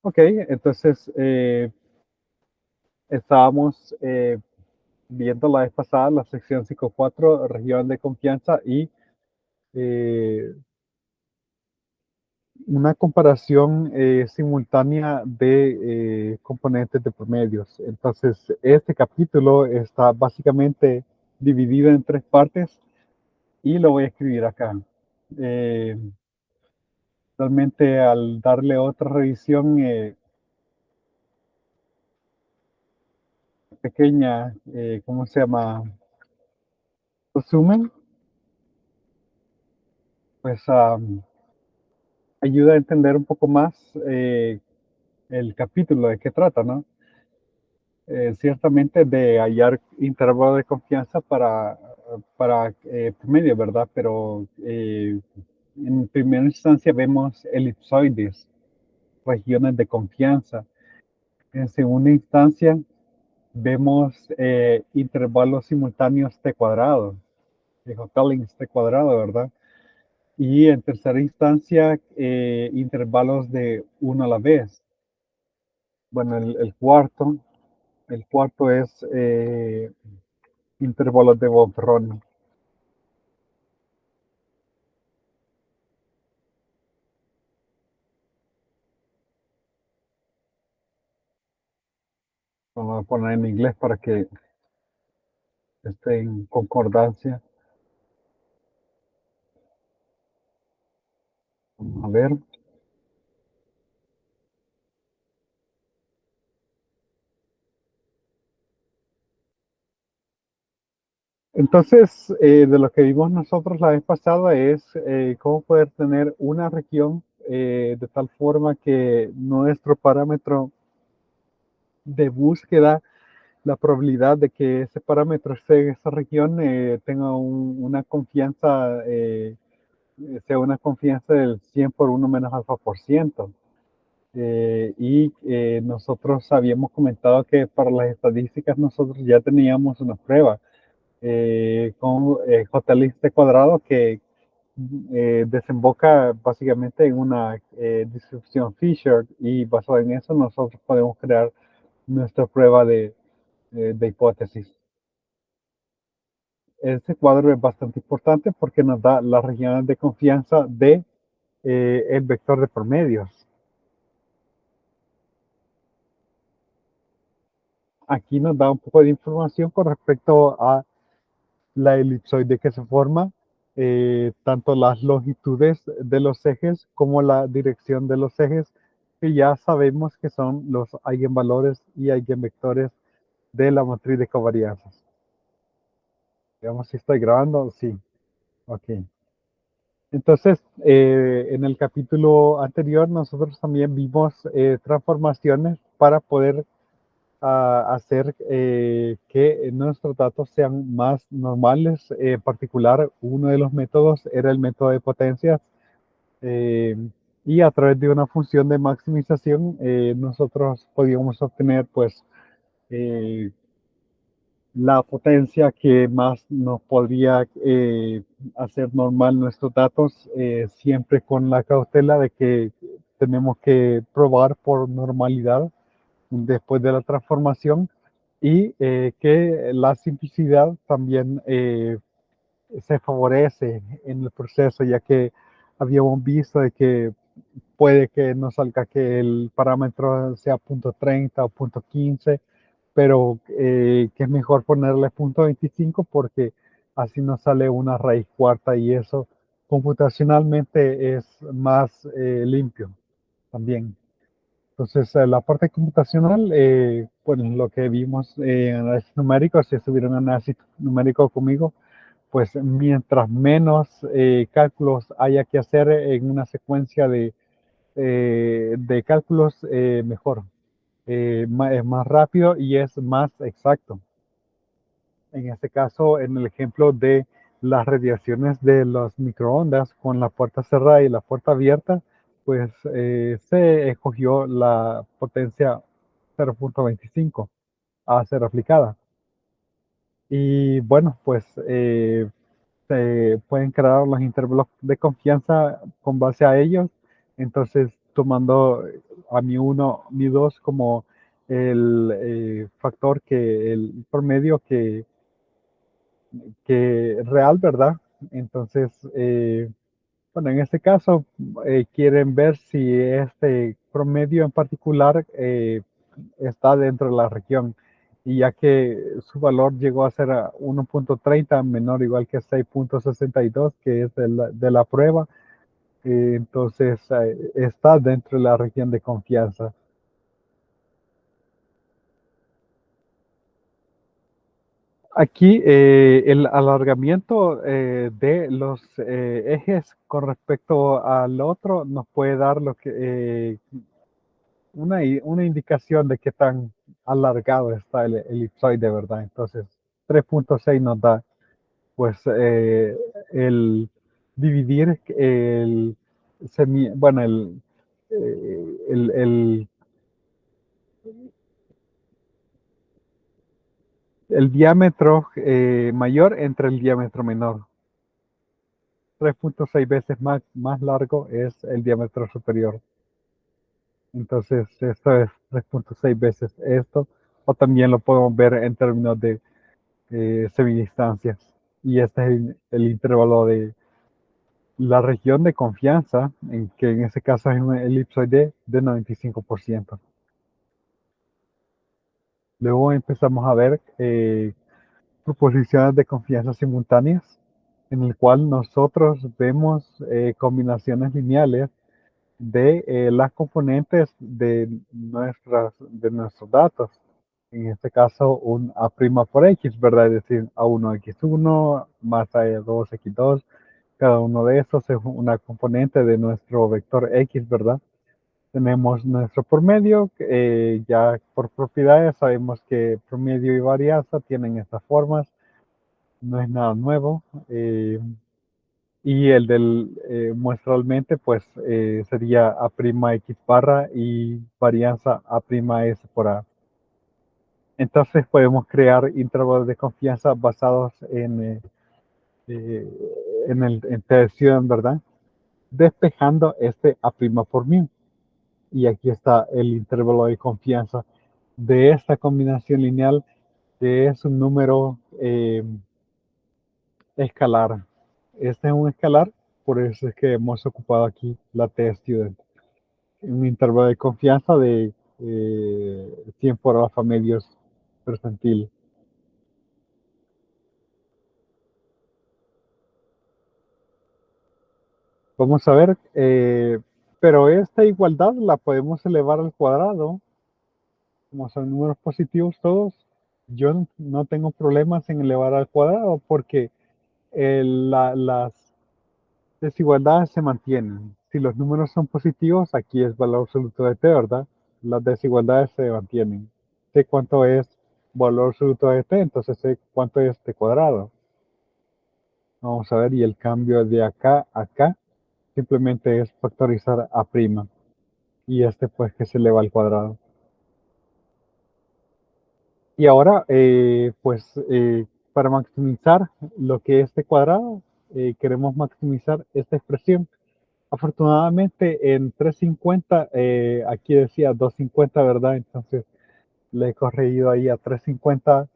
Ok, entonces estábamos viendo la vez pasada la sección 5.4, región de confianza y eh, una comparación simultánea de componentes de promedios. Entonces, este capítulo está básicamente dividido en tres partes y lo voy a escribir acá. Eh, Realmente al darle otra revisión pequeña, ¿cómo se llama? Resumen, pues ayuda a entender un poco más el capítulo de qué trata, ¿no? Ciertamente de hallar intervalo de confianza para promedio, ¿verdad? Pero en primera instancia vemos elipsoides, regiones de confianza. En segunda instancia vemos intervalos simultáneos t cuadrado, Hotelling t cuadrado, ¿verdad? Y en tercera instancia, intervalos de uno a la vez. Bueno, el cuarto es intervalos de von Braun. Vamos a poner en inglés para que esté en concordancia. Vamos a ver. Entonces, de lo que vimos nosotros la vez pasada es cómo poder tener una región de tal forma que nuestro parámetro de búsqueda, la probabilidad de que ese parámetro esté en esa región tenga una confianza, sea una confianza del 100 por 1 menos alfa por ciento. Y nosotros habíamos comentado que para las estadísticas nosotros ya teníamos una prueba con JList cuadrado que desemboca básicamente en una distribución Fisher, y basado en eso nosotros podemos crear nuestra prueba de hipótesis. Este cuadro es bastante importante porque nos da las regiones de confianza de el vector de promedios. Aquí nos da un poco de información con respecto a la elipsoide que se forma, tanto las longitudes de los ejes como la dirección de los ejes, que ya sabemos que son los eigenvalores y eigenvectores de la matriz de covarianzas. Digamos si estoy grabando, sí, ok. Entonces, en el capítulo anterior nosotros también vimos transformaciones para poder hacer que nuestros datos sean más normales. En particular, uno de los métodos era el método de potencias, eh, y a través de una función de maximización nosotros podíamos obtener pues eh, la potencia que más nos podría hacer normal nuestros datos, siempre con la cautela de que tenemos que probar por normalidad después de la transformación, y que la simplicidad también se favorece en el proceso, ya que habíamos visto de que puede que nos salga que el parámetro sea .30 o .15, pero que es mejor ponerle .25 porque así nos sale una raíz cuarta, y eso computacionalmente es más limpio también. Entonces, la parte computacional, pues lo que vimos en análisis numérico, si estuvieron en análisis numérico conmigo, pues mientras menos cálculos haya que hacer en una secuencia de cálculos, mejor. Es más rápido y es más exacto. En este caso, en el ejemplo de las radiaciones de las microondas con la puerta cerrada y la puerta abierta, pues se escogió la potencia 0.25 a ser aplicada. Y bueno, pues se pueden crear los intervalos de confianza con base a ellos. Entonces, tomando a mi 1, mi 2 como el factor que el promedio que real, ¿verdad? Entonces, bueno, en este caso quieren ver si este promedio en particular está dentro de la región. Y ya que su valor llegó a ser a 1.30, menor o igual que 6.62, que es de la prueba, entonces está dentro de la región de confianza. Aquí el alargamiento de los ejes con respecto al otro nos puede dar lo que una indicación de qué tan alargado está el elipsoide, ¿verdad? Entonces, 3.6 nos da, pues, el dividir bueno, el, el diámetro mayor entre el diámetro menor. 3.6 veces más largo es el diámetro superior. Entonces, esto es 3.6 veces esto. O también lo podemos ver en términos de semidistancias. Y este es el intervalo de la región de confianza, en que en ese caso es un elipsoide de 95%. Luego empezamos a ver proposiciones de confianza simultáneas, en el cual nosotros vemos combinaciones lineales de las componentes de nuestros datos. En este caso, un A' por X, ¿verdad? Es decir, A1X1 más A2X2. Cada uno de estos es una componente de nuestro vector X, ¿verdad? Tenemos nuestro promedio, ya por propiedades sabemos que promedio y varianza tienen estas formas, no es nada nuevo. Y el del muestralmente, pues sería A' X barra y varianza A' S por A. Entonces podemos crear intervalos de confianza basados eh, en predicción, ¿verdad? Despejando este A' por μ. Y aquí está el intervalo de confianza de esta combinación lineal, que es un número escalar. Este es un escalar, por eso es que hemos ocupado aquí la T-student. Un intervalo de confianza de 100 por alfa medios percentil. Vamos a ver, pero esta igualdad la podemos elevar al cuadrado, como son números positivos todos. Yo no tengo problemas en elevar al cuadrado porque las desigualdades se mantienen. Si los números son positivos, aquí es valor absoluto de t, ¿verdad? Las desigualdades se mantienen. Sé cuánto es valor absoluto de t, entonces sé cuánto es t cuadrado. Vamos a ver, y el cambio de acá a acá simplemente es factorizar a'. Y este pues que se eleva al cuadrado. Y ahora, para maximizar lo que es t cuadrado, queremos maximizar esta expresión. Afortunadamente en 350, aquí decía 250, ¿verdad? Entonces le he corregido ahí a 350.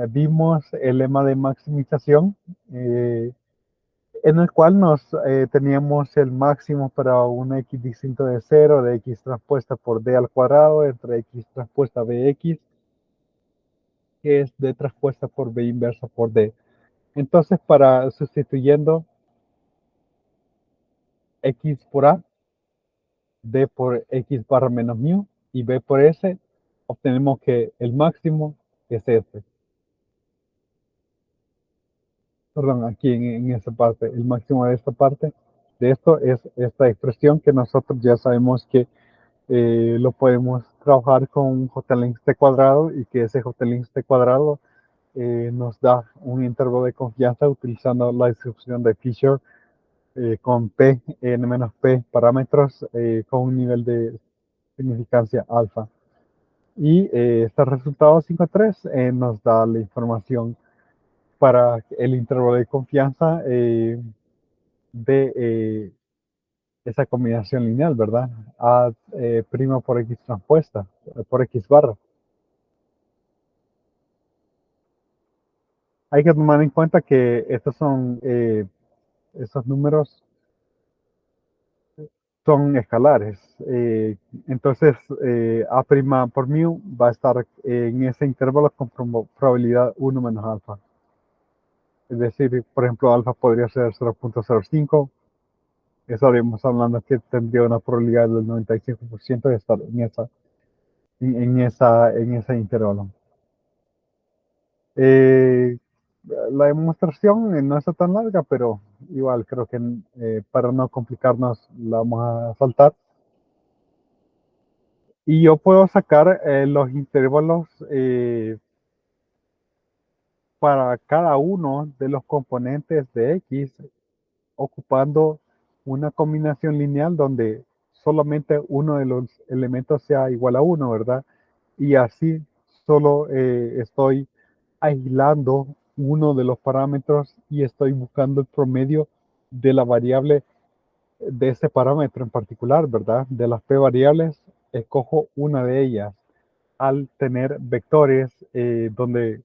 Vimos el lema de maximización, en el cual teníamos el máximo para un x distinto de 0, de x transpuesta por d al cuadrado, entre x transpuesta bx, que es d transpuesta por b inversa por d. Entonces, para sustituyendo x por a, d por x barra menos mu y b por s, obtenemos que el máximo es este. Perdón, aquí en esta parte, el máximo de esta parte, de esto es esta expresión que nosotros ya sabemos que lo podemos trabajar con un J-length t cuadrado y que ese J-length t cuadrado nos da un intervalo de confianza utilizando la distribución de Fisher con p, n menos p parámetros con un nivel de significancia alfa. Y este resultado 5.3 nos da la información para el intervalo de confianza de esa combinación lineal, ¿verdad? A prima por X transpuesta, por X barra. Hay que tomar en cuenta que estos números son escalares. Entonces, A' por mu va a estar en ese intervalo con probabilidad 1 menos alfa. Es decir, por ejemplo, alfa podría ser 0.05. Estaríamos hablando que tendría una probabilidad del 95% de estar en ese intervalo. Eh, la demostración no está tan larga, pero igual creo que para no complicarnos la vamos a saltar. Y yo puedo sacar los intervalos para cada uno de los componentes de X ocupando una combinación lineal donde solamente uno de los elementos sea igual a uno, ¿verdad? Y así solo estoy aislando uno de los parámetros y estoy buscando el promedio de la variable de ese parámetro en particular, ¿verdad? De las p variables, escojo una de ellas. Al tener vectores donde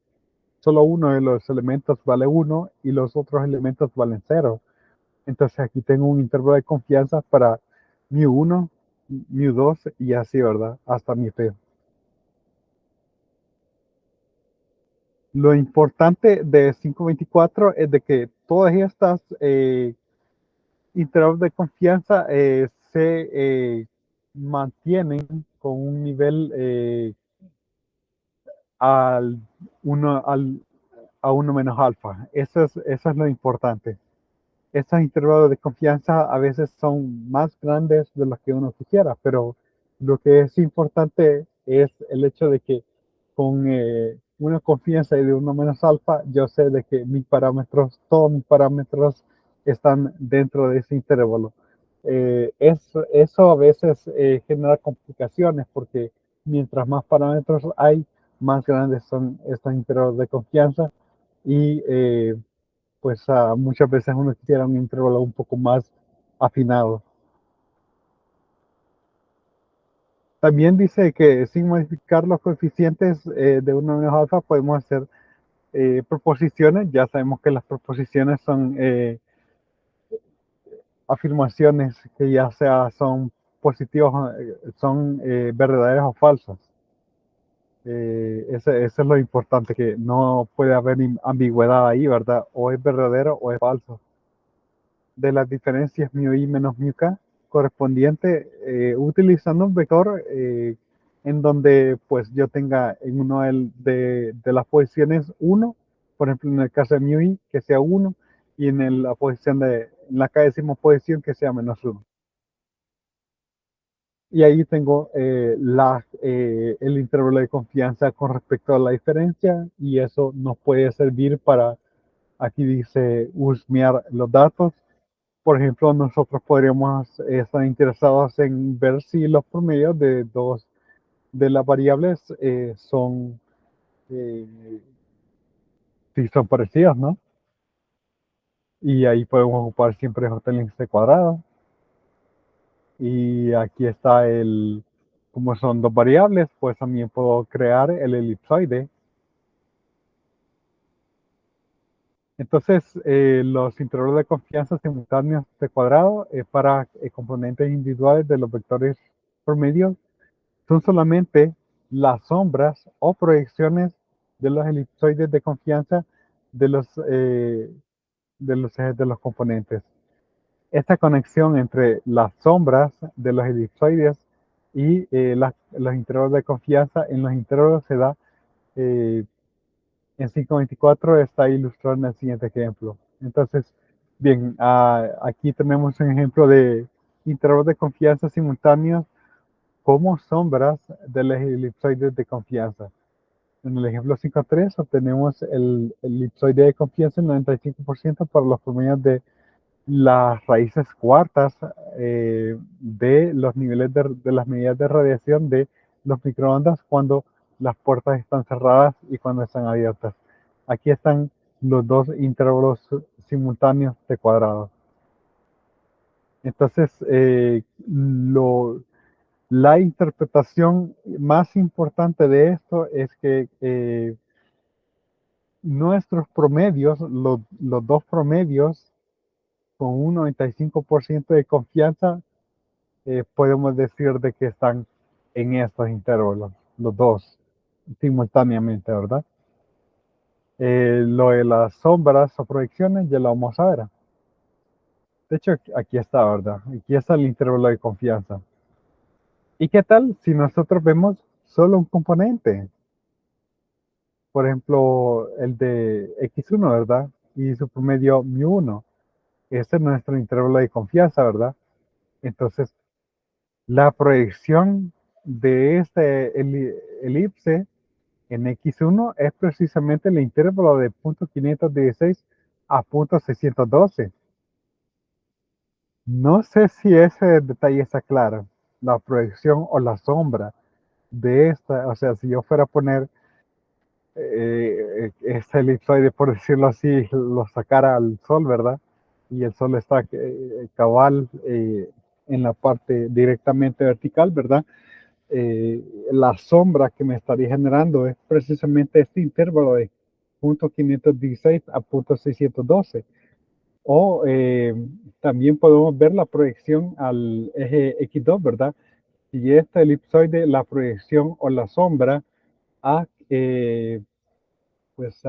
solo uno de los elementos vale 1 y los otros elementos valen 0. Entonces aquí tengo un intervalo de confianza para mu1, mu2 y así, ¿verdad? Hasta mi p. Lo importante de 524 es de que todas estas intervalos de confianza se mantienen con un nivel al 1 a 1 menos alfa. Eso es lo importante. Estos intervalos de confianza a veces son más grandes de los que uno quisiera, pero lo que es importante es el hecho de que con una confianza de 1 menos alfa, yo sé de que mis parámetros, todos mis parámetros están dentro de ese intervalo. Eso a veces genera complicaciones porque mientras más parámetros hay, más grandes son estos intervalos de confianza y pues muchas veces uno quisiera un intervalo un poco más afinado. También dice que sin modificar los coeficientes de 1 menos alfa podemos hacer proposiciones. Ya sabemos que las proposiciones son afirmaciones que ya sea son positivas, son verdaderas o falsas. Eso es lo importante, que no puede haber ambigüedad ahí, ¿verdad? O es verdadero o es falso. De las diferencias mu i menos mu k correspondiente utilizando un vector en donde pues yo tenga en uno de las posiciones 1, por ejemplo en el caso de mu i que sea 1 y en la posición en la k décima posición que sea menos 1. Y ahí tengo el intervalo de confianza con respecto a la diferencia y eso nos puede servir para, aquí dice, husmear los datos. Por ejemplo, nosotros podríamos estar interesados en ver si los promedios de dos de las variables eh, si son parecidas, ¿no? Y ahí podemos ocupar siempre J cuadrado. Y aquí está como son dos variables, pues también puedo crear el elipsoide. Entonces, los intervalos de confianza simultáneos de cuadrado para componentes individuales de los vectores promedios son solamente las sombras o proyecciones de los elipsoides de confianza de los ejes de los componentes. Esta conexión entre las sombras de los elipsoides y los intervalos de confianza en los intervalos se da eh, en 524, está ilustrado en el siguiente ejemplo. Entonces, bien, aquí tenemos un ejemplo de intervalos de confianza simultáneos como sombras de los elipsoides de confianza. En el ejemplo 5.3 obtenemos el elipsoide de confianza en 95% para los promedios de las raíces cuartas de los niveles de las medidas de radiación de los microondas cuando las puertas están cerradas y cuando están abiertas. Aquí están los dos intervalos simultáneos de cuadrado. Entonces, la interpretación más importante de esto es que nuestros promedios, los dos promedios, con un 95% de confianza, podemos decir de que están en estos intervalos, los dos, simultáneamente, ¿verdad? Lo de las sombras o proyecciones ya lo vamos a ver. De hecho, aquí está, ¿verdad? Aquí está el intervalo de confianza. ¿Y qué tal si nosotros vemos solo un componente? Por ejemplo, el de x1, ¿verdad? Y su promedio mu1. Ese es nuestro intervalo de confianza, ¿verdad? Entonces, la proyección de este elipse en x1 es precisamente el intervalo de punto 516 a punto 612. No sé si ese detalle está claro, la proyección o la sombra de esta, o sea, si yo fuera a poner este elipsoide, por decirlo así, lo sacara al sol, ¿verdad? Y el sol está cabal en la parte directamente vertical, ¿verdad? La sombra que me estaría generando es precisamente este intervalo de punto 516 a punto 612. O también podemos ver la proyección al eje X2, ¿verdad? Y esta elipsoide, la proyección o la sombra a, pues,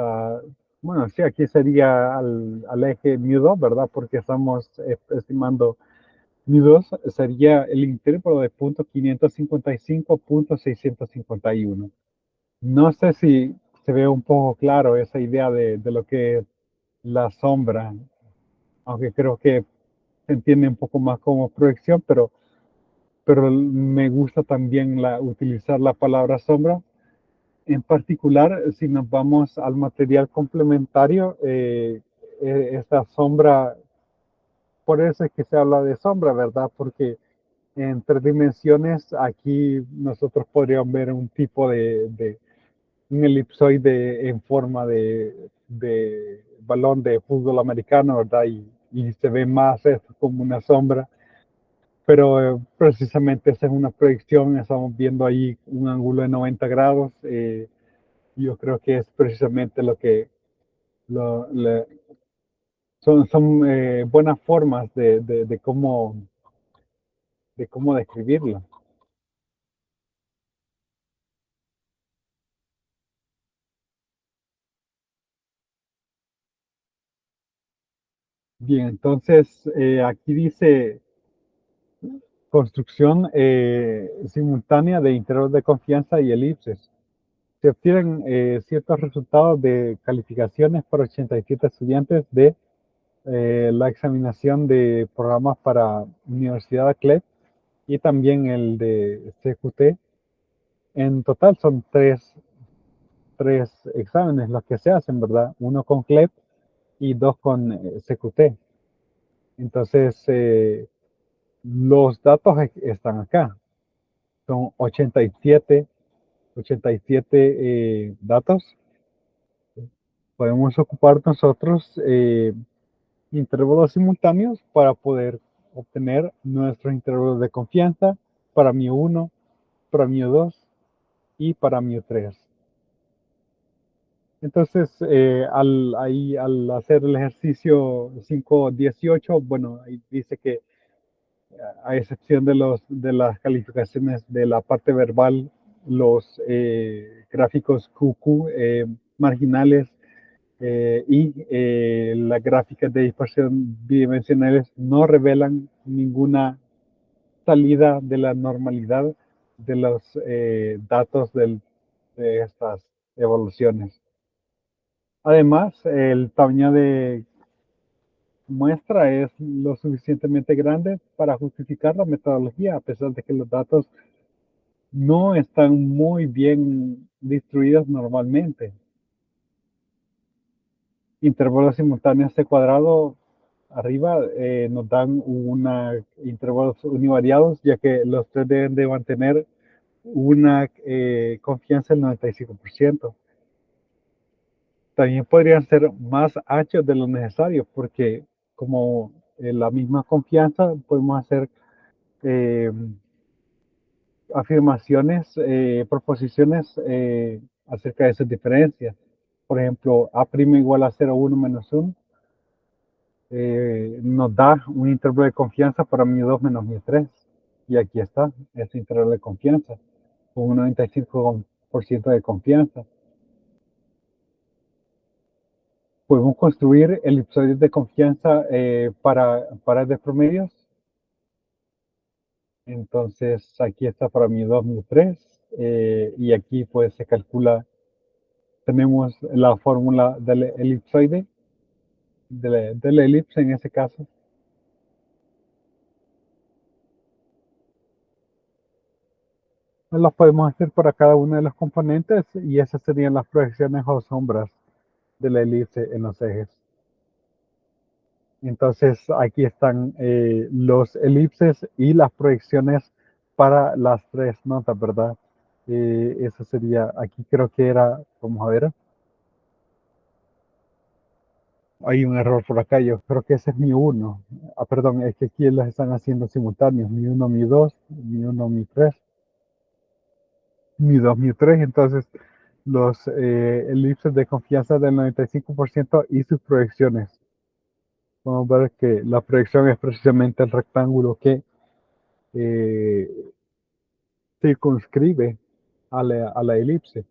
bueno, sí, aquí sería al eje mu2, ¿verdad? Porque estamos estimando mu2, sería el intervalo de punto 555 punto 651. No sé si se ve un poco claro esa idea de lo que es la sombra, aunque creo que se entiende un poco más como proyección, pero me gusta también utilizar la palabra sombra. En particular, si nos vamos al material complementario, esta sombra, por eso es que se habla de sombra, ¿verdad? Porque en tres dimensiones aquí nosotros podríamos ver un tipo de un elipsoide en forma de balón de fútbol americano, ¿verdad? Y se ve más esto como una sombra, pero precisamente esa es una proyección, estamos viendo ahí un ángulo de 90 grados. Yo creo que es precisamente lo que lo, le, son buenas formas de cómo describirlo. Bien, entonces aquí dice construcción simultánea de intervalos de confianza y elipses. Se obtienen ciertos resultados de calificaciones por 87 estudiantes de la examinación de programas para Universidad de CLEP y también el de CQT. En total son tres exámenes los que se hacen, ¿verdad? Uno con CLEP y dos con CQT. Entonces, los datos están acá. Son 87 datos. Podemos ocupar nosotros intervalos simultáneos para poder obtener nuestros intervalos de confianza para mu1, para mu2 y para mu3. Entonces, al hacer el ejercicio 5.18, bueno, ahí dice que a excepción de las calificaciones de la parte verbal, los gráficos QQ marginales y las gráficas de dispersión bidimensionales no revelan ninguna salida de la normalidad de los datos de estas evoluciones. Además, el tamaño de muestra es lo suficientemente grande para justificar la metodología, a pesar de que los datos no están muy bien distribuidos normalmente. Intervalos simultáneos C cuadrado arriba nos dan intervalos univariados, ya que los tres deben de mantener una confianza del 95%. También podrían ser más anchos de lo necesario, porque como la misma confianza podemos hacer eh, afirmaciones, proposiciones acerca de esas diferencias. Por ejemplo, A' igual a 0, 1 menos 1 nos da un intervalo de confianza para μ2 menos μ3. Y aquí está, ese intervalo de confianza, con un 95% de confianza. Podemos construir elipsoides de confianza para pares de promedios. Entonces aquí está para μ2, μ3. Y aquí pues se calcula, tenemos la fórmula del elipsoide, de la elipse en ese caso. Las podemos hacer para cada uno de los componentes y esas serían las proyecciones o sombras de la elipse en los ejes. Entonces aquí están los elipses y las proyecciones para las tres notas, ¿verdad? Eso sería, aquí creo que era, vamos a ver, hay un error por acá, yo creo que ese es mi 1. Ah, perdón, es que aquí los están haciendo simultáneos, mi 1, mi 2, mi 1, mi 3, mi 2, mi 3. Entonces los elipses de confianza del 95% y sus proyecciones. Vamos a ver que la proyección es precisamente el rectángulo que eh, circunscribe a la elipse.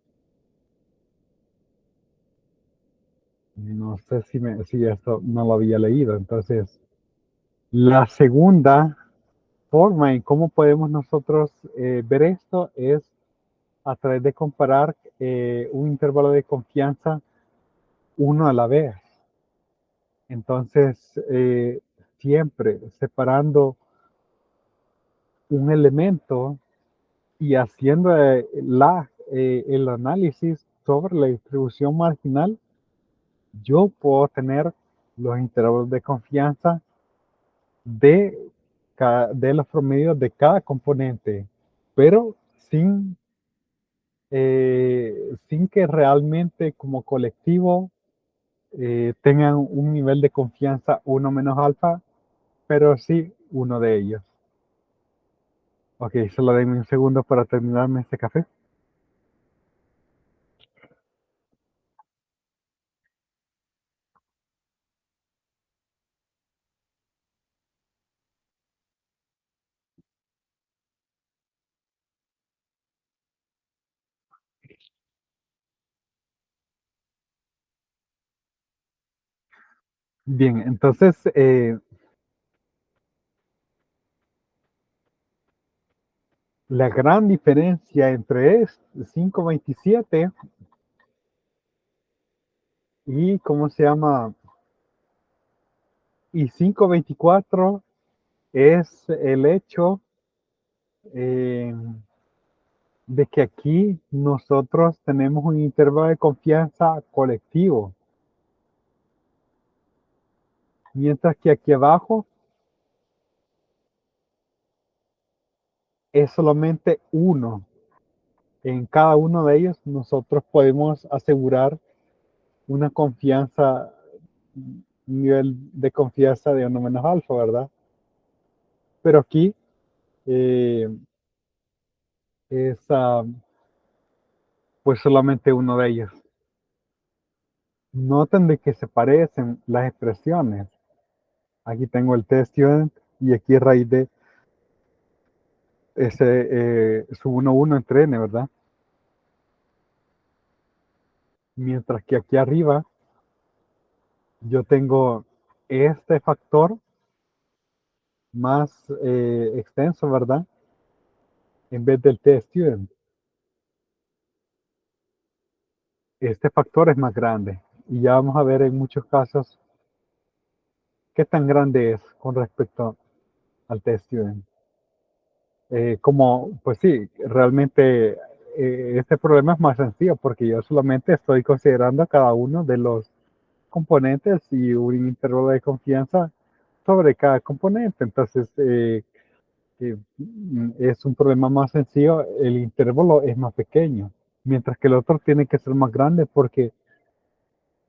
No sé si esto no lo había leído. Entonces, la segunda forma en cómo podemos nosotros ver esto es a través de comparar un intervalo de confianza uno a la vez. Entonces, siempre separando un elemento y haciendo el análisis sobre la distribución marginal, yo puedo tener los intervalos de confianza de, de los promedios de cada componente, pero sin que realmente como colectivo tengan un nivel de confianza 1 menos alfa, pero sí uno de ellos. Ok, solo denme un segundo para terminarme este café. Bien, entonces la gran diferencia entre 527 y, ¿cómo se llama? Y 524 es el hecho eh, de que aquí nosotros tenemos un intervalo de confianza colectivo, mientras que aquí abajo es solamente uno. En cada uno de ellos nosotros podemos asegurar una confianza, un nivel de confianza de 1 menos alfa, ¿verdad? Pero aquí eh, es pues solamente uno de ellos. Noten de que se parecen las expresiones. Aquí tengo el test student y aquí raíz de ese sub 1 entre n, ¿verdad? Mientras que aquí arriba yo tengo este factor más extenso, ¿verdad? En vez del test student. Este factor es más grande. Y ya vamos a ver en muchos casos qué tan grande es con respecto al test student. Como, pues sí, realmente este problema es más sencillo porque yo solamente estoy considerando cada uno de los componentes y un intervalo de confianza sobre cada componente. Entonces, es un problema más sencillo, el intervalo es más pequeño, mientras que el otro tiene que ser más grande porque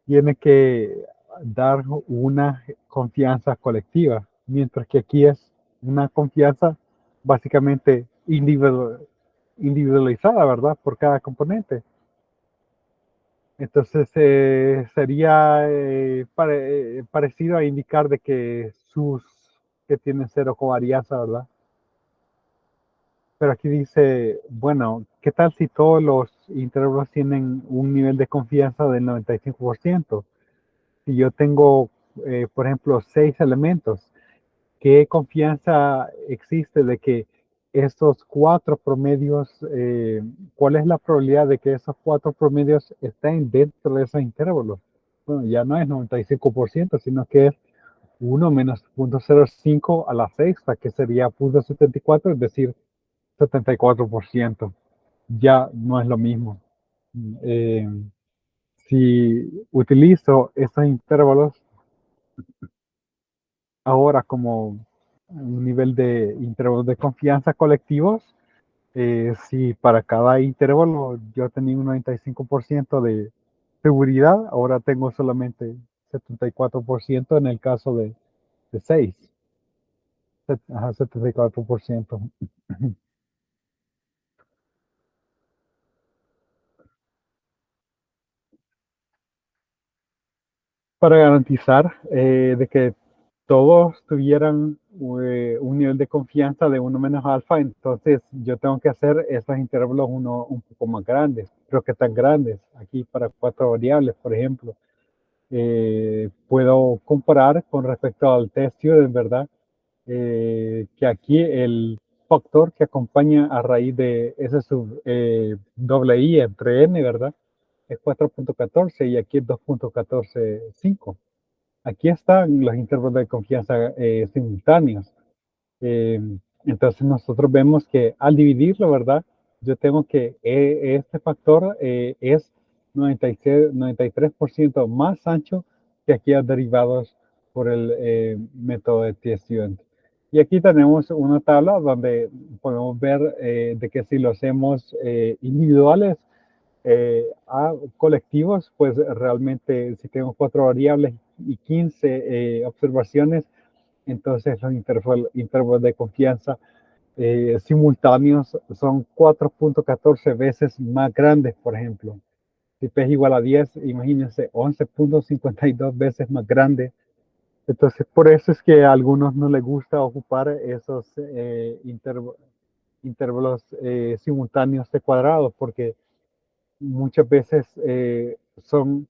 tiene que dar una confianza colectiva. mientras que aquí es una confianza básicamente individualizada, ¿verdad? Por cada componente. Entonces sería parecido a indicar de que sus que tienen cero covarianza, ¿verdad? Pero aquí dice, bueno, ¿qué tal si todos los intervalos tienen un nivel de confianza del 95%? Si yo tengo, por ejemplo, 6 elementos, ¿qué confianza existe de que estos 4 promedios, cuál es la probabilidad de que esos 4 promedios estén dentro de esos intervalos? Bueno, ya no es 95%, sino que es 1 menos 0.05 a la sexta, que sería 0.74, es decir, 74%. Ya no es lo mismo. Eh, si utilizo estos intervalos ahora como un nivel de intervalos de confianza colectivos, si para cada intervalo yo tenía un 95% de seguridad, ahora tengo solamente 74% en el caso de 6. Ajá, 74%. Para garantizar de que todos tuvieran un nivel de confianza de 1 menos alfa, entonces yo tengo que hacer esos intervalos un poco más grandes, pero que tan grandes. Aquí para 4 variables, por ejemplo, puedo comparar con respecto al test student, ¿verdad? Que aquí el factor que acompaña a raíz de ese sub doble i entre n, ¿verdad? Es 4.14 y aquí es 2.145. Aquí están los intervalos de confianza simultáneos. Eh, entonces nosotros vemos que al dividirlo, ¿verdad? Yo tengo que este factor es 93% más ancho que aquellos derivados por el método de T-Student. Y aquí tenemos una tabla donde podemos ver de que si lo hacemos individuales a colectivos, pues realmente si tengo 4 variables y 15 observaciones, entonces los intervalos de confianza simultáneos son 4.14 veces más grandes, por ejemplo. Si P es igual a 10, imagínense 11.52 veces más grande. Entonces, por eso es que a algunos no les gusta ocupar esos intervalos simultáneos de cuadrados, porque muchas veces son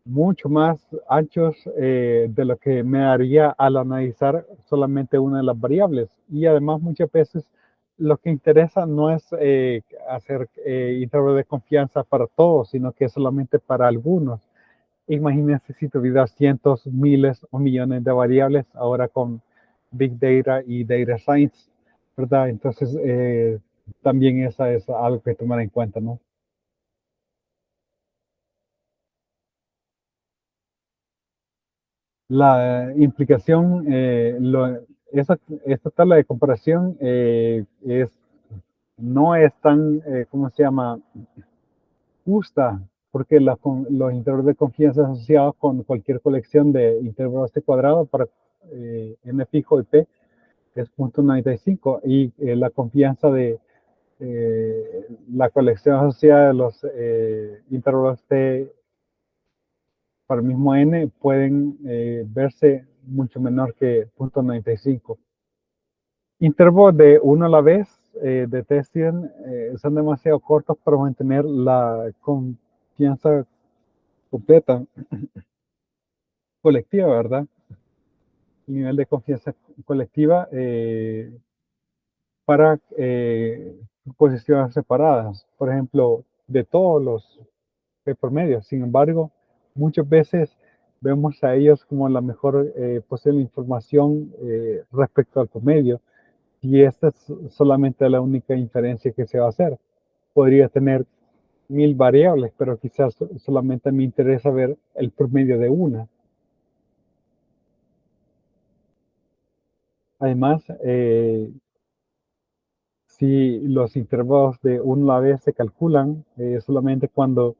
mucho más anchos de lo que me haría al analizar solamente una de las variables. Y además muchas veces lo que interesa no es hacer intervalos de confianza para todos, sino que solamente para algunos. Imagínense si tuviera cientos, miles o millones de variables ahora con Big Data y Data Science, ¿verdad? Entonces, también esa es algo que tomar en cuenta, ¿no? La implicación, esta tabla de comparación no es tan, ¿cómo se llama?, justa, porque los intervalos de confianza asociados con cualquier colección de intervalos de cuadrado para n fijo y p es 0.95 y la confianza de la colección asociada de los intervalos t para el mismo n pueden verse mucho menor que 0.95. Intervalos de uno a la vez de testing son demasiado cortos para mantener la confianza completa colectiva, ¿verdad? El nivel de confianza colectiva para posiciones separadas, por ejemplo, de todos los promedios. Sin embargo, muchas veces vemos a ellos como la mejor posible información respecto al promedio, y esta es solamente la única inferencia que se va a hacer. Podría tener 1000 variables, pero quizás solamente me interesa ver el promedio de una. Además, si los intervalos de una a la vez se calculan solamente cuando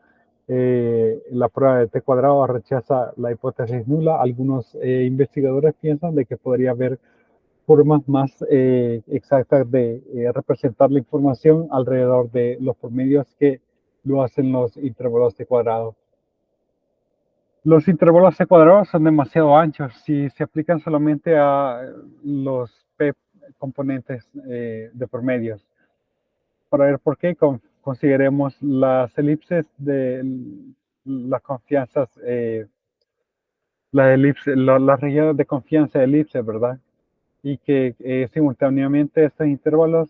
la prueba de t cuadrado rechaza la hipótesis nula. Algunos investigadores piensan de que podría haber formas más exactas de representar la información alrededor de los promedios que lo hacen los intervalos t cuadrado. Los intervalos t cuadrado son demasiado anchos si se aplican solamente a los p componentes de promedios. Para ver por qué, consideremos las elipses de las confianzas, las regiones de confianza de elipse, ¿verdad? Y que simultáneamente estos intervalos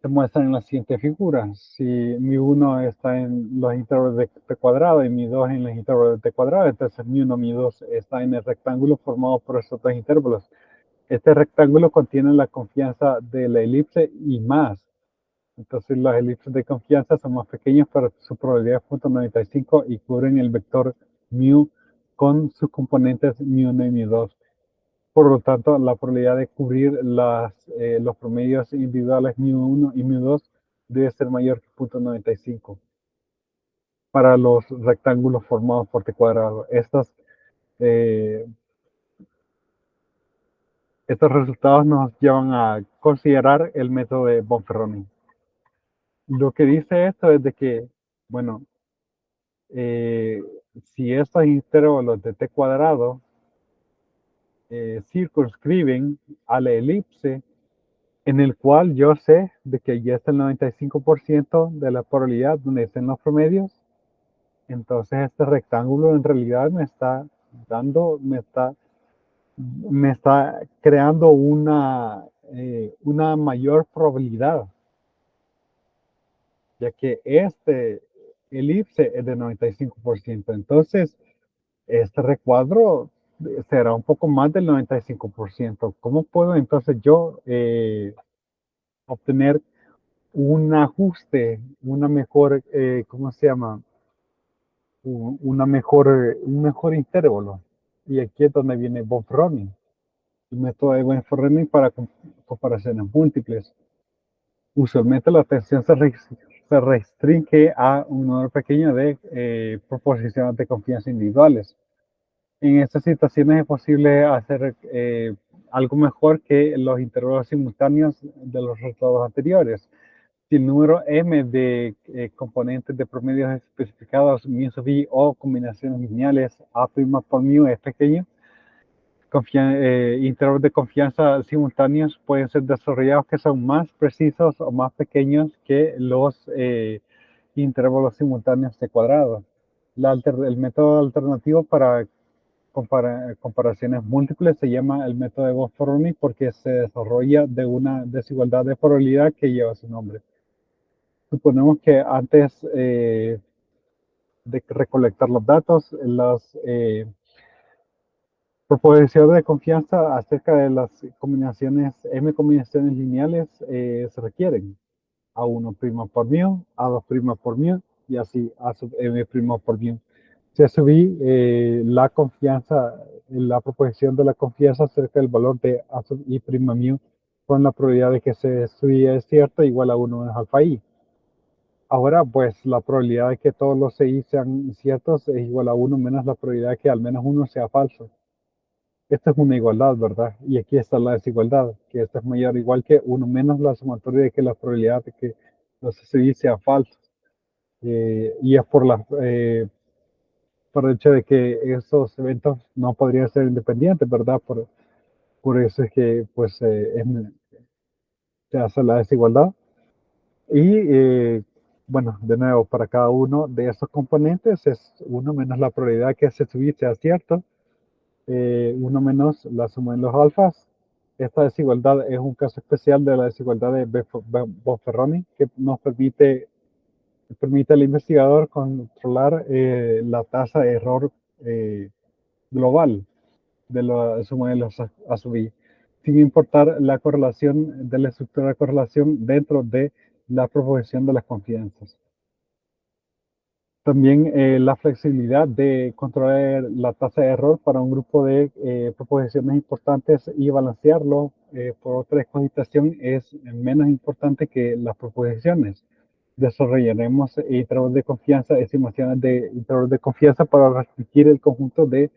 se muestran en la siguiente figura. Si mi 1 está en los intervalos de t cuadrado y mi 2 en los intervalos de t cuadrado, entonces mi 1, mi 2 está en el rectángulo formado por estos dos intervalos. Este rectángulo contiene la confianza de la elipse y más. Entonces las elipses de confianza son más pequeñas, pero su probabilidad es 0.95 y cubren el vector mu con sus componentes mu1 y mu2. Por lo tanto, la probabilidad de cubrir los promedios individuales mu1 y mu2 debe ser mayor que 0.95 para los rectángulos formados por t cuadrado. Estos resultados nos llevan a considerar el método de Bonferroni. Lo que dice esto es de que, bueno, si estos intervalos de t cuadrado circunscriben a la elipse, en el cual yo sé de que ya está el 95% de la probabilidad donde estén los promedios, entonces este rectángulo en realidad me está creando una mayor probabilidad, ya que este elipse es de 95%. Entonces, este recuadro será un poco más del 95%. ¿Cómo puedo entonces yo obtener un ajuste, una mejor, ¿cómo se llama? Un mejor intervalo? Y aquí es donde viene Bonferroni, el método de Bonferroni para comparaciones múltiples. Usualmente la atención se restringe a un número pequeño de proposiciones de confianza individuales. En estas situaciones es posible hacer algo mejor que los intervalos simultáneos de los resultados anteriores. Si el número m de componentes de promedios especificados mu sub i o combinaciones lineales a' por mu es pequeño, intervalos de confianza simultáneos pueden ser desarrollados que son más precisos o más pequeños que los intervalos simultáneos de cuadrado. El método alternativo para comparaciones múltiples se llama el método de Bonferroni porque se desarrolla de una desigualdad de probabilidad que lleva su nombre. Suponemos que antes de recolectar los datos, las proposiciones de confianza acerca de las combinaciones, m combinaciones lineales se requieren. A1' por mu, A2' por mu y así A sub m' por mu. Si subí la confianza, la proposición de la confianza acerca del valor de A sub i' mu con la probabilidad de que se subí es cierta igual a 1 menos alfa i. Ahora, pues la probabilidad de que todos los CI sean ciertos es igual a 1 menos la probabilidad de que al menos uno sea falso. Esta es una igualdad, ¿verdad? Y aquí está la desigualdad, que esta es mayor o igual que 1 menos la sumatoria de que la probabilidad de que los CI sean falsos. Y es por el hecho de que esos eventos no podrían ser independientes, ¿verdad? Por eso es que pues, se hace la desigualdad. Y bueno, de nuevo, para cada uno de esos componentes es 1 menos la probabilidad que ese subir sea cierto, 1 menos la suma de los alfas. Esta desigualdad es un caso especial de la desigualdad de Bonferroni que nos permite al investigador controlar la tasa de error global de la suma de los a sub i, sin importar la correlación de la estructura de correlación dentro de la proposición de las confianzas. También la flexibilidad de controlar la tasa de error para un grupo de proposiciones importantes y balancearlo por otra excogitación es menos importante que las proposiciones. desarrollaremos intervalos de confianza, estimaciones de intervalos de confianza para restringir el conjunto de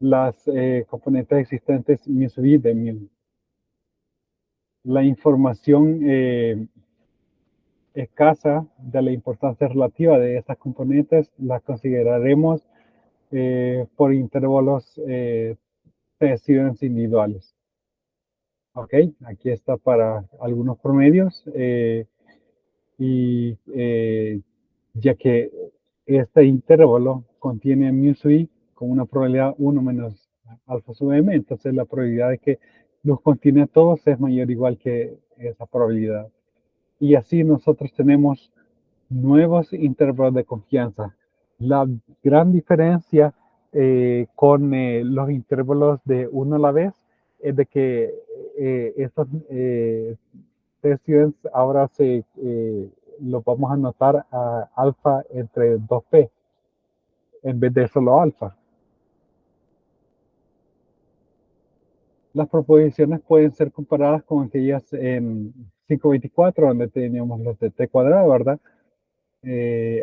las componentes existentes mu sub i de mu. La información escasa de la importancia relativa de estas componentes la consideraremos por intervalos decisiones individuales. Ok, aquí está para algunos promedios y ya que este intervalo contiene mu sub i con una probabilidad 1 menos alfa sub m, entonces la probabilidad de que los contiene a todos es mayor o igual que esa probabilidad. Y así nosotros tenemos nuevos intervalos de confianza. La gran diferencia con los intervalos de 1 a la vez es de que estos test events ahora los vamos a anotar a alfa entre 2p en vez de solo alfa. Las proposiciones pueden ser comparadas con aquellas en 524, donde teníamos los de t cuadrado, ¿verdad?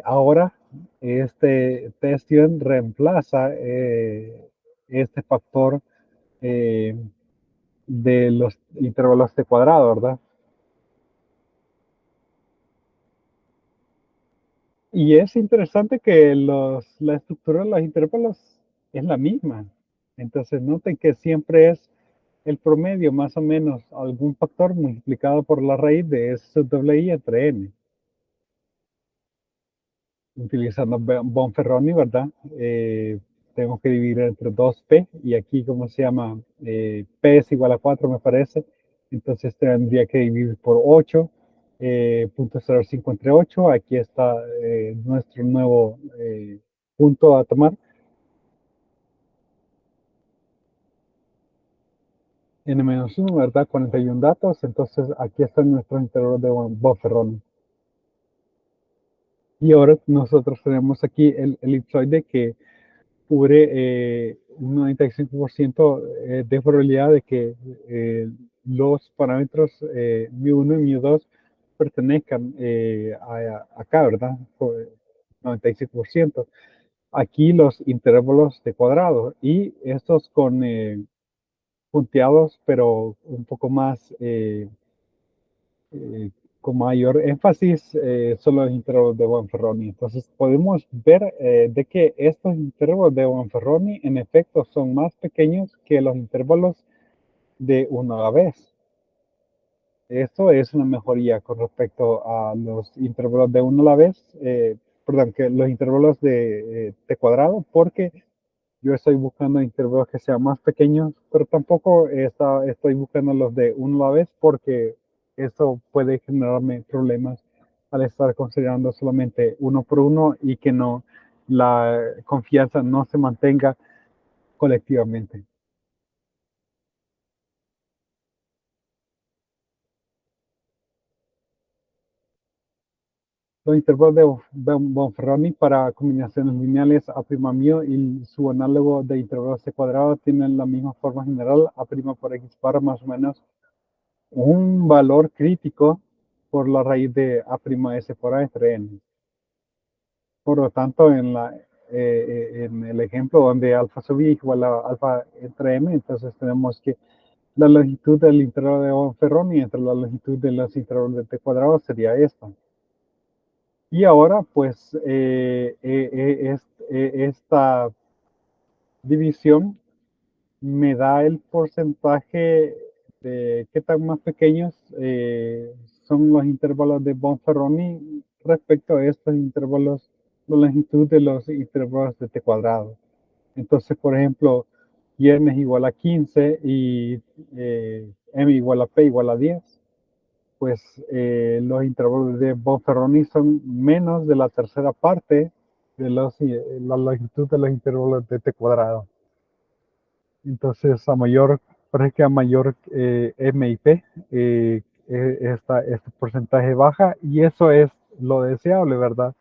Ahora, este test event reemplaza este factor de los intervalos t cuadrado, ¿verdad? Y es interesante que la estructura de los intervalos es la misma. Entonces, noten que siempre es el promedio, más o menos, algún factor multiplicado por la raíz de S sub doble i entre n. Utilizando Bonferroni, ¿verdad? Tengo que dividir entre 2p y aquí, ¿cómo se llama? P es igual a 4, me parece. Entonces tendría que dividir por 8. Punto 0,5 entre 8. Aquí está nuestro nuevo punto a tomar. N-1, ¿verdad? 41 datos. Entonces aquí están nuestros intervalos de Bonferroni. Y ahora nosotros tenemos aquí el elipsoide que cubre un 95% de probabilidad de que los parámetros mu1 y mu2 pertenezcan acá, ¿verdad? 95%. Aquí los intervalos de cuadrado y estos con punteados, pero un poco más eh, con mayor énfasis son los intervalos de Bonferroni. Entonces podemos ver de que estos intervalos de Bonferroni en efecto son más pequeños que los intervalos de una a la vez. Esto es una mejoría con respecto a los intervalos de una a la vez, perdón, que los intervalos de t cuadrado, porque yo estoy buscando intervalos que sean más pequeños, pero tampoco estoy buscando los de uno a la vez porque eso puede generarme problemas al estar considerando solamente uno por uno y que no la confianza no se mantenga colectivamente. Los intervalos de Bonferroni para combinaciones lineales A' mío y su análogo de intervalos C cuadrado tienen la misma forma general A' por X bar más o menos un valor crítico por la raíz de A'(S) por A entre N. Por lo tanto, en el ejemplo donde alfa sub i igual a alfa entre M, entonces tenemos que la longitud del intervalo de Bonferroni entre la longitud de los intervalos de t cuadrado sería esta. Y ahora, pues, esta división me da el porcentaje de qué tan más pequeños son los intervalos de Bonferroni respecto a estos intervalos, la longitud de los intervalos de t cuadrado. Entonces, por ejemplo, y n es igual a 15 y m igual a p igual a 10, pues los intervalos de Bonferroni son menos de la tercera parte de la longitud de los intervalos de t cuadrado. Entonces, parece que a mayor M y P, este porcentaje baja, y eso es lo deseable, ¿verdad?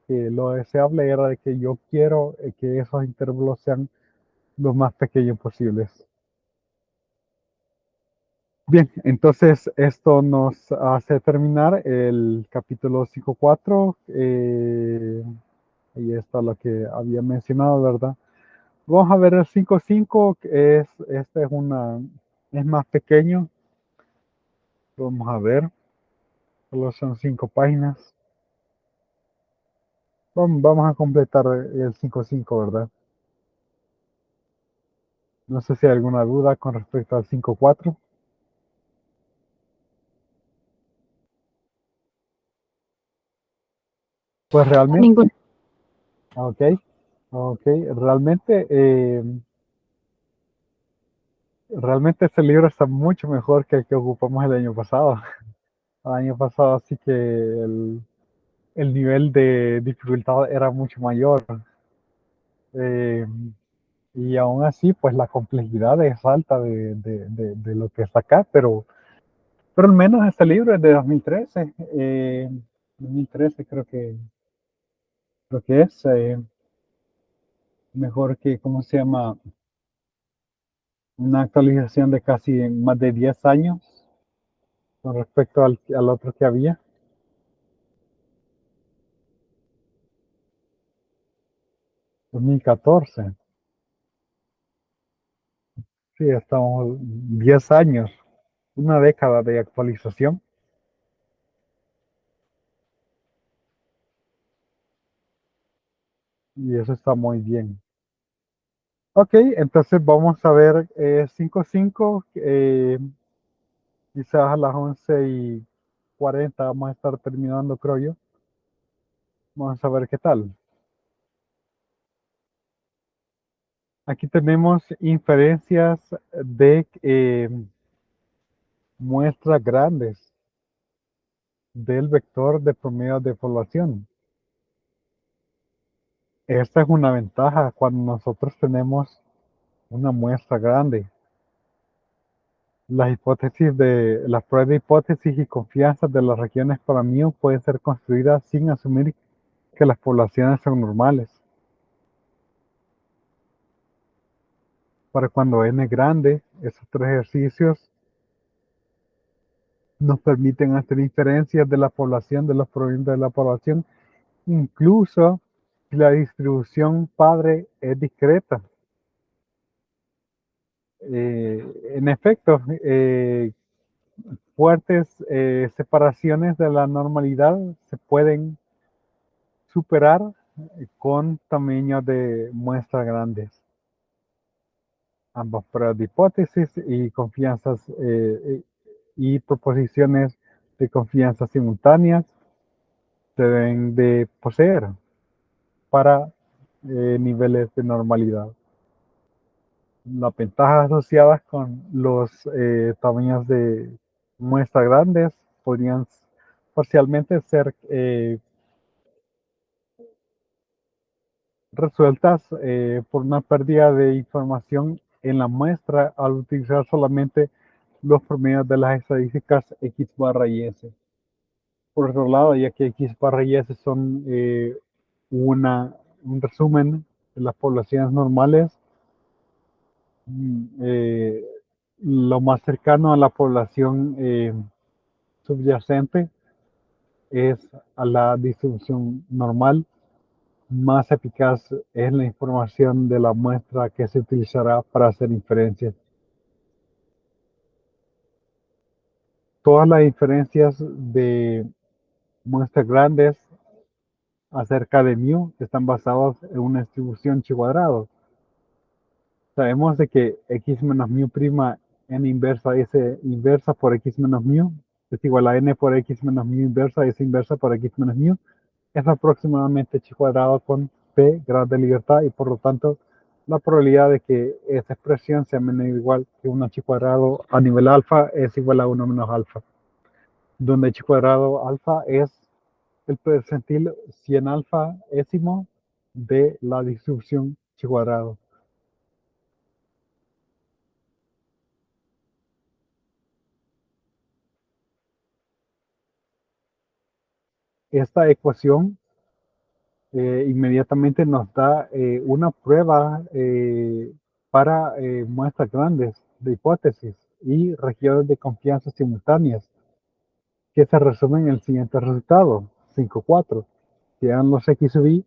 Lo deseable era de que yo quiero que esos intervalos sean los más pequeños posibles. Bien, entonces esto nos hace terminar el capítulo 5.4. Ahí está lo que había mencionado, ¿verdad? Vamos a ver el 5.5, que este es más pequeño. Vamos a ver, solo son 5 páginas. Vamos a completar el 5.5, ¿verdad? No sé si hay alguna duda con respecto al 5.4. Pues realmente, Ningún. ok, ok, realmente este libro está mucho mejor que el que ocupamos el año pasado. El año pasado sí que el nivel de dificultad era mucho mayor. eh, y aún así, pues la complejidad es alta de lo que está acá, pero al menos este libro es de 2013. 2013 creo que es mejor que, ¿cómo se llama? Una actualización de casi más de 10 años con respecto al otro que había. 2014. Sí, estamos 10 años, una década de actualización, y eso está muy bien. Ok, entonces vamos a ver 5.5, quizás a las 11:40 vamos a estar terminando, creo yo. Vamos a ver qué tal. Aquí tenemos inferencias de muestras grandes del vector de promedio de población. Esta es una ventaja cuando nosotros tenemos una muestra grande. Las pruebas de hipótesis y confianza de las regiones para mí pueden ser construidas sin asumir que las poblaciones son normales. Para cuando n es grande, esos tres ejercicios nos permiten hacer inferencias de la población, de los provenientes de la población, incluso si la distribución padre es discreta. En efecto, fuertes separaciones de la normalidad se pueden superar con tamaños de muestras grandes. Ambas pruebas de hipótesis y confianzas y proposiciones de confianza simultáneas se deben de poseer para niveles de normalidad. Las ventajas asociadas con los tamaños de muestra grandes podrían parcialmente ser resueltas por una pérdida de información en la muestra al utilizar solamente los promedios de las estadísticas X barra y S. Por otro lado, ya que X barra y S son un resumen de las poblaciones normales, eh, lo más cercano a la población subyacente es a la distribución normal. Más eficaz es la información de la muestra que se utilizará para hacer inferencias. Todas las inferencias de muestras grandes acerca de mu están basadas en una distribución chi cuadrado. Sabemos de que x menos mu prima n inversa s inversa por x menos mu es igual a n por x menos mu inversa s inversa por x menos mu es aproximadamente chi cuadrado con p grado de libertad, y por lo tanto la probabilidad de que esta expresión sea menos o igual que 1 chi cuadrado a nivel alfa es igual a 1 menos alfa, donde chi cuadrado alfa es el percentil 100 alfa ésimo de la distribución chi cuadrado. Esta ecuación inmediatamente nos da una prueba para muestras grandes de hipótesis. y regiones de confianza simultáneas, que se resumen en el siguiente resultado: 5,4. Quedan los X sub i,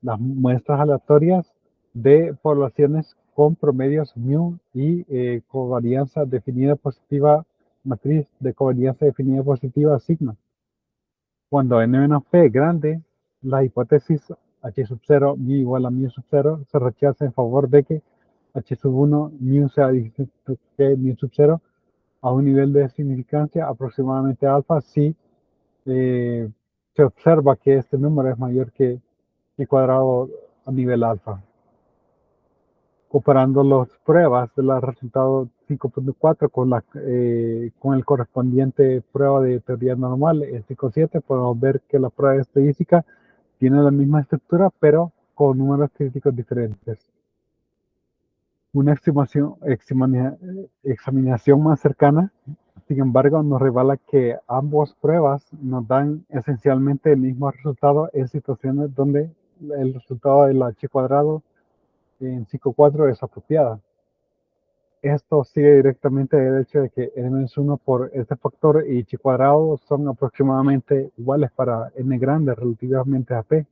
las muestras aleatorias de poblaciones con promedios mu y covarianza definida positiva, matriz de covarianza definida positiva sigma. Cuando n menos p es grande, la hipótesis h sub 0 mu igual a mu sub 0 se rechaza en favor de que h sub 1 mu sea distinto que mu sub 0 a un nivel de significancia aproximadamente alfa si se observa que este número es mayor que y cuadrado a nivel alfa. Comparando las pruebas de la resultado 5.4 con el correspondiente prueba de teoría normal, el 5.7, podemos ver que la prueba estadística tiene la misma estructura, pero con números críticos diferentes. Una examinación más cercana, sin embargo, nos revela que ambas pruebas nos dan esencialmente el mismo resultado en situaciones donde el resultado del h cuadrado en 5,4 es apropiada. Esto sigue directamente del hecho de que n-1 por este factor y h cuadrado son aproximadamente iguales para n grande relativamente a p.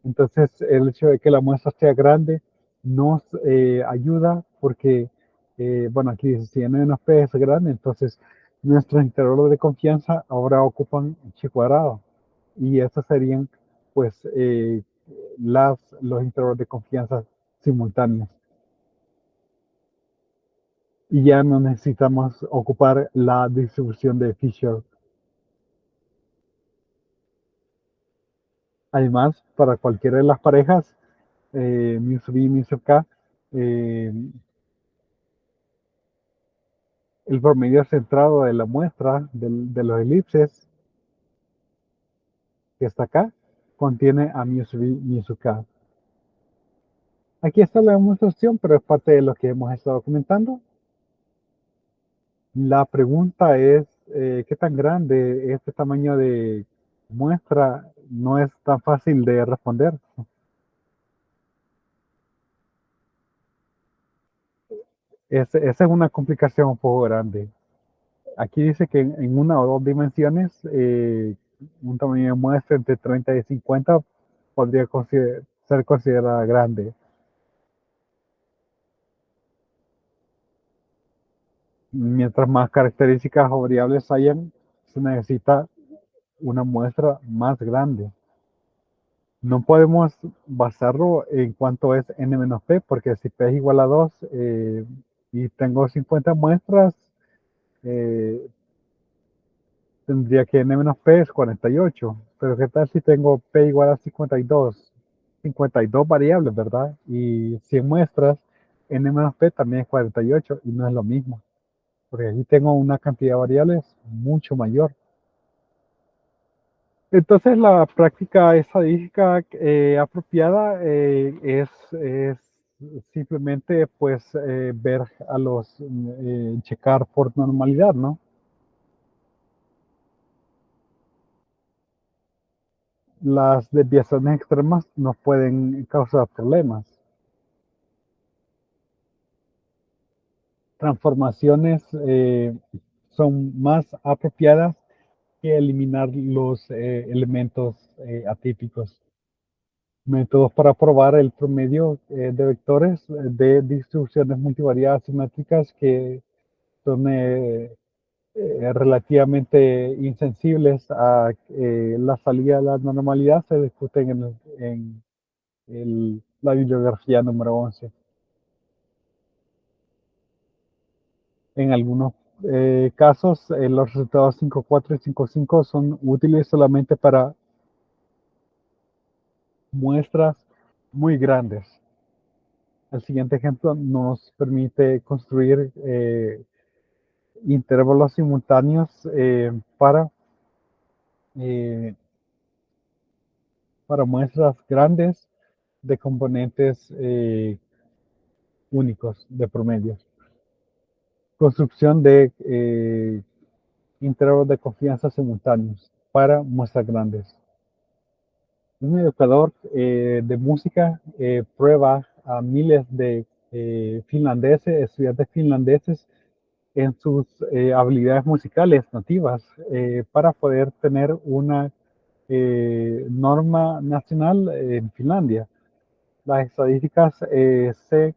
Entonces, el hecho de que la muestra sea grande nos ayuda porque, bueno, aquí dice, si n menos p es grande, entonces nuestros intervalos de confianza ahora ocupan h cuadrado. Y estos serían, pues, los intervalos de confianza simultáneos. Y ya no necesitamos ocupar la distribución de Fisher. Además, para cualquiera de las parejas, mu sub i, mu sub k, el promedio centrado de la muestra de los elipses, que está acá, contiene a mu sub i, mu sub k. Aquí está la demostración, pero es parte de lo que hemos estado comentando. La pregunta es, ¿qué tan grande este tamaño de muestra? No es tan fácil de responder. Esa es una complicación un poco grande. Aquí dice que en una o dos dimensiones, un tamaño de muestra entre 30 y 50 podría ser considerada grande. Mientras más características o variables hayan, se necesita una muestra más grande. No podemos basarlo en cuánto es n menos p, porque si p es igual a 2 y tengo 50 muestras, tendría que n menos p es 48. Pero ¿qué tal si tengo p igual a 52? 52 variables, ¿verdad? Y 100 muestras, n menos p también es 48 y no es lo mismo, porque aquí tengo una cantidad de variables mucho mayor. Entonces la práctica estadística apropiada es simplemente pues ver a checar por normalidad, ¿no? Las desviaciones extremas nos pueden causar problemas. Transformaciones son más apropiadas que eliminar los elementos atípicos. Métodos para probar el promedio de vectores de distribuciones multivariadas simétricas que son relativamente insensibles a la salida de la normalidad se discuten en la bibliografía número 11. En algunos casos, los resultados 5,4 y 5,5 son útiles solamente para muestras muy grandes. El siguiente ejemplo nos permite construir intervalos simultáneos eh, para muestras grandes de componentes únicos de promedios. Construcción de intervalos de confianza simultáneos para muestras grandes. Un educador de música prueba a miles de estudiantes finlandeses, en sus habilidades musicales nativas para poder tener una norma nacional en Finlandia. Las estadísticas se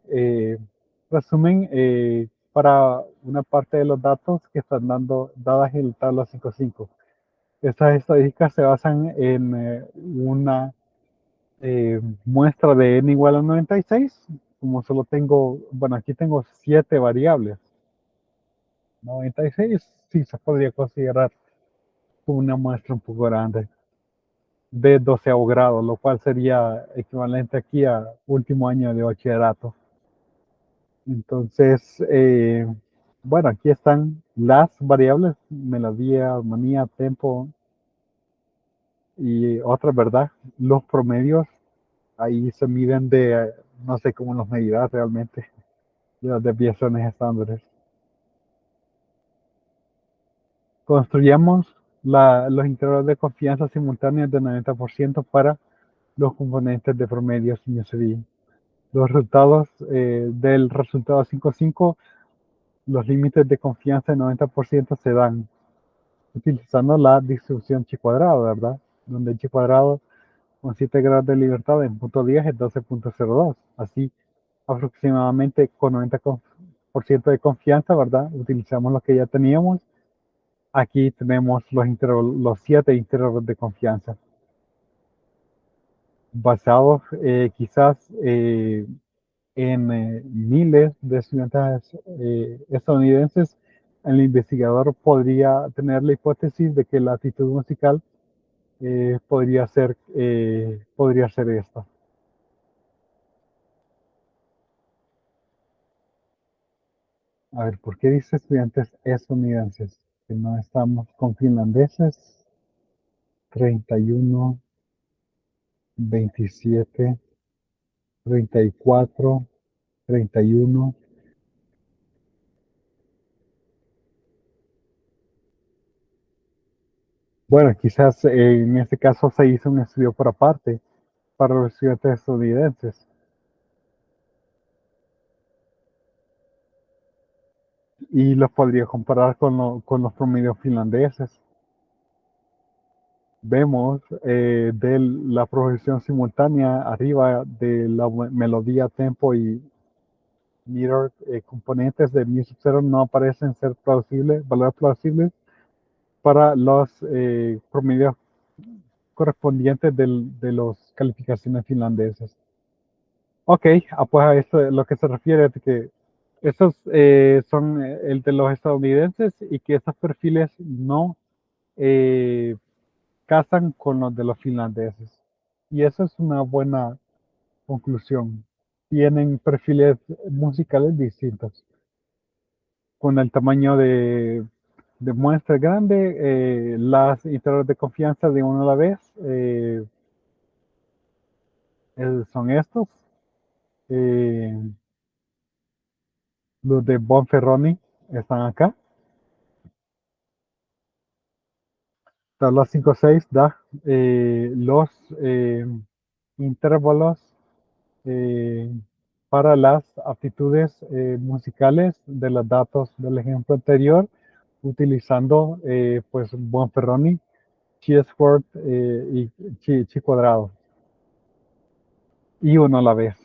resumen para una parte de los datos que están dadas en el tabla 5.5. Estas estadísticas se basan en una muestra de n igual a 96. Como solo tengo, bueno, aquí tengo 7 variables. 96 sí se podría considerar una muestra un poco grande de 12º grado, lo cual sería equivalente aquí a último año de bachillerato. Entonces, bueno, aquí están las variables, melodía, armonía, tempo y otras, ¿verdad? Los promedios, ahí se miden de, no sé cómo los medirás realmente, de las desviaciones estándares. Construyamos los intervalos de confianza simultáneos de 90% para los componentes de promedio sin UCD. Los resultados del resultado 5.5, los límites de confianza de 90% se dan utilizando la distribución chi cuadrado, ¿verdad? Donde chi cuadrado con 7 grados de libertad en punto 10 es 12.02. Así, aproximadamente con 90% de confianza, ¿verdad? Utilizamos lo que ya teníamos. Aquí tenemos los 7 intervalos de confianza. Basados quizás en miles de estudiantes estadounidenses, el investigador podría tener la hipótesis de que la actitud musical podría ser esta. A ver, ¿por qué dice estudiantes estadounidenses? Que no estamos con finlandeses. 31, 27, 34, 31. Bueno, quizás en este caso se hizo un estudio por aparte para los estudiantes estadounidenses. Y los podría comparar con los promedios finlandeses. Vemos de la progresión simultánea arriba de la melodía, tempo y meter componentes de Music Zero no aparecen ser valores plausibles para los promedios correspondientes de las calificaciones finlandesas. Ok, pues a esto lo que se refiere es que estos son el de los estadounidenses y que estos perfiles no casan con los de los finlandeses. Y eso es una buena conclusión. Tienen perfiles musicales distintos. Con el tamaño de muestra grande, las intervalos de confianza de uno a la vez son estos. Los de Bonferroni están acá. Tabla 5.6 da los intervalos para las aptitudes musicales de los datos del ejemplo anterior, utilizando pues Bonferroni, Chi-squared y Chi cuadrado, y uno a la vez.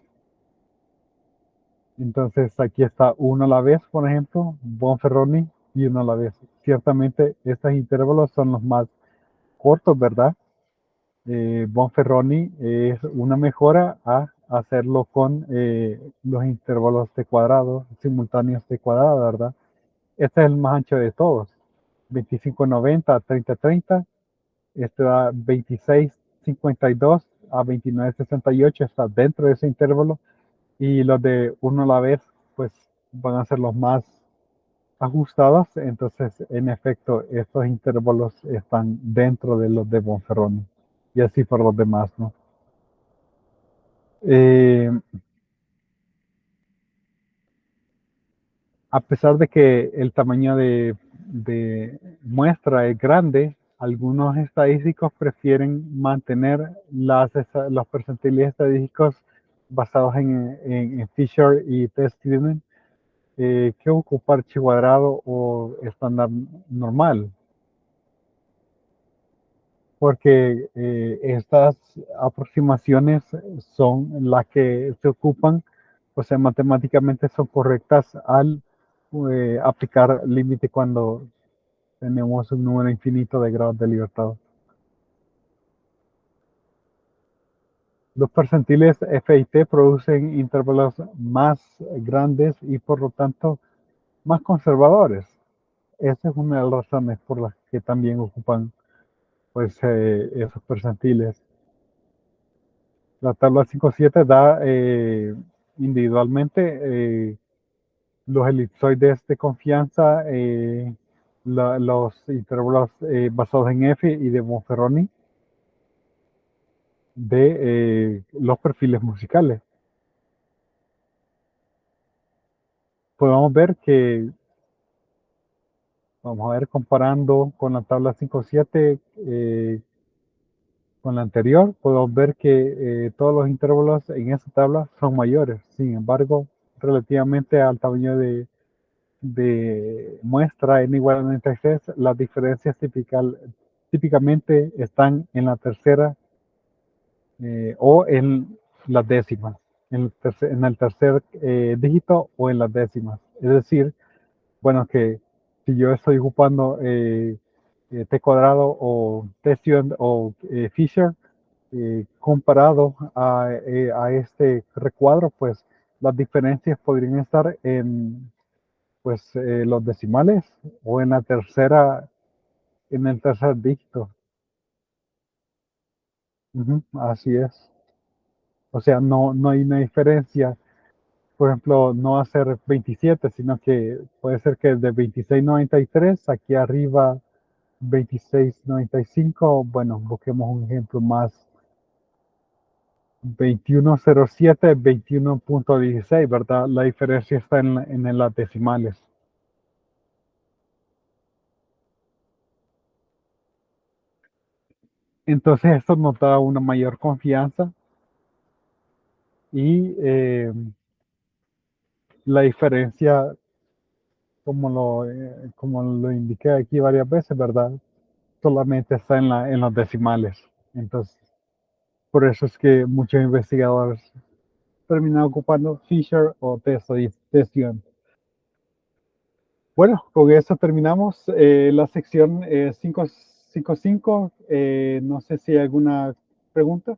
Entonces aquí está uno a la vez, por ejemplo, Bonferroni y uno a la vez. Ciertamente estos intervalos son los más cortos, ¿verdad? Bonferroni es una mejora a hacerlo con los intervalos de cuadrado, simultáneos de cuadrado, ¿verdad? Este es el más ancho de todos. 25.90 a 30.30. Este da 26.52 a 29.68. Está dentro de ese intervalo. Y los de uno a la vez, pues van a ser los más ajustados. Entonces, en efecto, estos intervalos están dentro de los de Bonferroni. Y así por los demás, ¿no? A pesar de que el tamaño de muestra es grande, algunos estadísticos prefieren mantener los percentiles estadísticos basados en Fisher y Test-Student que ocupa archicuadrado o estándar normal, porque estas aproximaciones son las que se ocupan, o sea, matemáticamente son correctas al aplicar límite cuando tenemos un número infinito de grados de libertad. Los percentiles F y T producen intervalos más grandes y por lo tanto más conservadores. Esa es una de las razones por las que también ocupan pues, esos percentiles. La tabla 5.7 da individualmente los elipsoides de confianza, los intervalos basados en F y de Monferroni de los perfiles musicales. Podemos ver que, vamos a ver, comparando con la tabla 5.7 con la anterior, podemos ver que todos los intervalos en esa tabla son mayores. Sin embargo, relativamente al tamaño de muestra n igual a 96, las diferencias típicamente están en la tercera o en las décimas, en el tercer dígito o en las décimas. Es decir, bueno, que si yo estoy ocupando t cuadrado o t o Fisher, comparado a este recuadro, pues las diferencias podrían estar en pues los decimales o en la tercera, en el tercer dígito. Ujú, así es. O sea, no hay una diferencia. Por ejemplo, no va a ser 27, sino que puede ser que de 26.93 aquí arriba 26.95. Bueno, busquemos un ejemplo más. 21.07, 21.16, ¿verdad? La diferencia está en las decimales. Entonces esto nos da una mayor confianza y la diferencia, como lo indiqué aquí varias veces, ¿verdad? Solamente está en los decimales. Entonces, por eso es que muchos investigadores terminan ocupando Fisher o Tessian. Bueno, con eso terminamos la sección 5.5. No sé si hay alguna pregunta.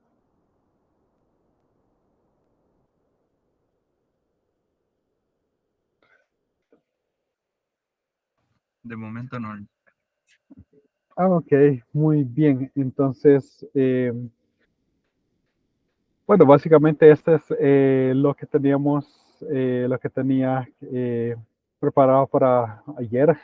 De momento no. Ah, ok, muy bien. Entonces, bueno, básicamente este es lo que teníamos, lo que tenía preparado para ayer.